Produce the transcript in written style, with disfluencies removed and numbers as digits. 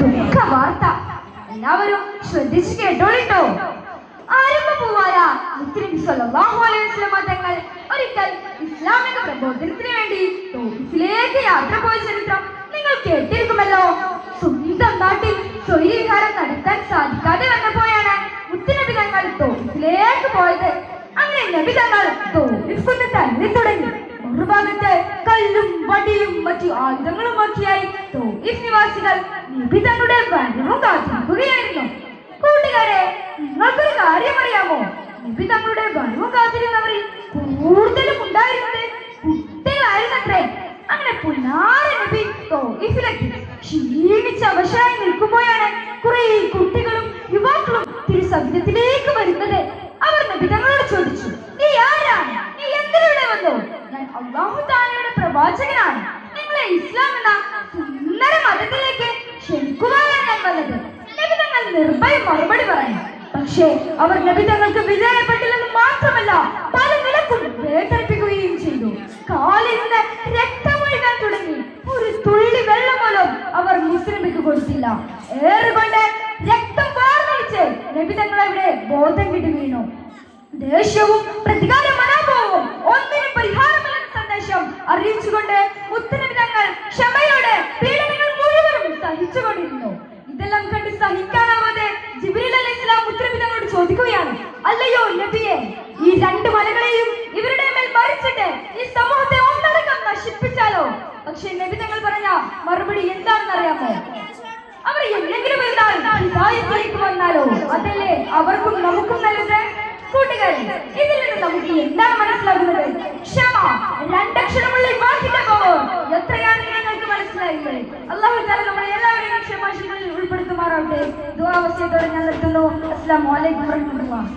ദുഃഖ വാർത്ത. എല്ലാവരും ശ്രദ്ധിച്ചു കേട്ടോളിട്ടോ. ആരംഭപൂവായ മുത്തുനബി സ്വല്ലല്ലാഹു അലൈഹി വസല്ലമ തങ്ങൾ ഒരിക്കൽ ഇസ്ലാമിക പ്രബോധനത്തിന് വേണ്ടി തോഫിലേക്ക് യാത്ര പോയ ചരിത്രം നിങ്ങൾ കേട്ടിരിക്കുമല്ലോ. സ്വന്തം നാട്ടിൽ സ്വൈര്യവിഹാരം നടത്താൻ സാധിക്കാതെ വന്നപ്പോഴാണ് മുത്തുനബി തങ്ങൾ തോഫിലേക്ക് പോയത്. അങ്ങനെ നബി തങ്ങൾ തോഫിൽ തന്നെ തുടങ്ങി. മറുഭാഗത്ത് കല്ലും വടിയും മറ്റു ആയുധങ്ങളുമൊക്കെയായി തോഫിൽ നിവാസികൾ നബി തങ്ങളുടെ വരവും കാത്തിരിക്കുകയായിരുന്നു. കൂട്ടുകാരെ, നിങ്ങൾക്കൊരു കാര്യം അറിയാമോ? നബി തങ്ങളുടെ വരവും കാത്തിരുന്നവരിൽ കൂടുതലും ഉണ്ടായിരുന്നത് കുട്ടികളായിരുന്നത്രേ. അങ്ങനെ പുന്നാര നബി തോഫിലെത്തി. ക്ഷീണിച്ച് അവശരായി നിൽക്കുമ്പോഴാണ് കുറെ കുട്ടികളും യുവാക്കളും തിരുസവിധത്തിലേക്ക് വരുന്നത്. അവർ നബി തങ്ങളോട് ചോദിച്ചു, നീ ആരാണ്? നീ എന്തിലൂടെ വന്നു? ഞാൻ അല്ലാഹു തആലയുടെ പ്രവാചകനാണ്. നിങ്ങളെ ഇസ്ലാം എന്ന സുന്ദര മതത്തിലേക്ക് ക്ഷണിക്കുവാനാണ് ഞാൻ വന്നത്. നബി തങ്ങൾ നിർഭയം മറുപടി പറഞ്ഞു. പക്ഷേ അവർ നബി തങ്ങൾക്ക് വിധേയപ്പെട്ടില്ലെന്ന് മാത്രമല്ല, പല നിലക്കും വേദനിപ്പിക്കുകയും ചെയ്തു. കാലിൽ നിന്ന് രക്തമൊഴുകാൻ തുടങ്ങി. ഒരു തുള്ളി വെള്ളം പോലും അവർ മുസ്ലിമിക്ക് കൊടുത്തില്ല. ഏറുകൊണ്ട് രക്തം വാർന്നൊലിച്ച് നബി തങ്ങൾ അവിടെ ബോധം കിട്ടി വീണു. ദേഷ്യവും പ്രതികാര മനോഭാവവും ഒന്നിനും പരിഹാരമില്ലെന്ന സന്ദേശം അറിയിച്ചുകൊണ്ട് മുത്തുനബി തങ്ങൾ ക്ഷമയോടെ പീഡനങ്ങൾ മുഴുവനും സഹിച്ചുകൊണ്ടിരുന്നു. ഇതെല്ലാം കണ്ട് സഹിക്കാനാവാതെ ജിബ്രീൽ അലൈഹിസ്സലാം മുത്തുനബി തങ്ങളോട് ചോദിക്കുകയാണ്, അല്ലയോ നബിയെ, ഈ രണ്ട് മലകളെയും ഇവരുടെ മേൽ മരിച്ചിട്ട് ഈ സമൂഹത്തെ ഒന്നടങ്കം നശിപ്പിച്ചാലോ? പക്ഷേ നബി തങ്ങൾ പറഞ്ഞ മറുപടി എന്താണെന്ന് അറിയാമോ? അവർ എന്തെങ്കിലും ഹിദായത്തിലേക്ക് വന്നാലോ? അതല്ലേ അവർക്കും നമുക്കും നല്ലത്. കൂട്ടുകാരെ, ഇതിൽ നിന്ന് നമുക്ക് എന്താണ് മനസ്സിലാകുന്നത്? ക്ഷമ, രണ്ടക്ഷരമുള്ള വാക്കിന്റെ പവർ എത്രയാണെന്ന് നിങ്ങൾക്ക് മനസ്സിലായില്ലേ? അല്ലാഹു തആല നമ്മളെ എല്ലാവരെയും ക്ഷമാശീലങ്ങളിൽ ഉൾപ്പെടുത്തുമാറാവട്ടെ. ദുആ വസിയത്തോടെ ഞാൻ നിർത്തുന്നു. അസ്സലാമു അലൈക്കും വറഹ്മത്തുള്ളാഹി.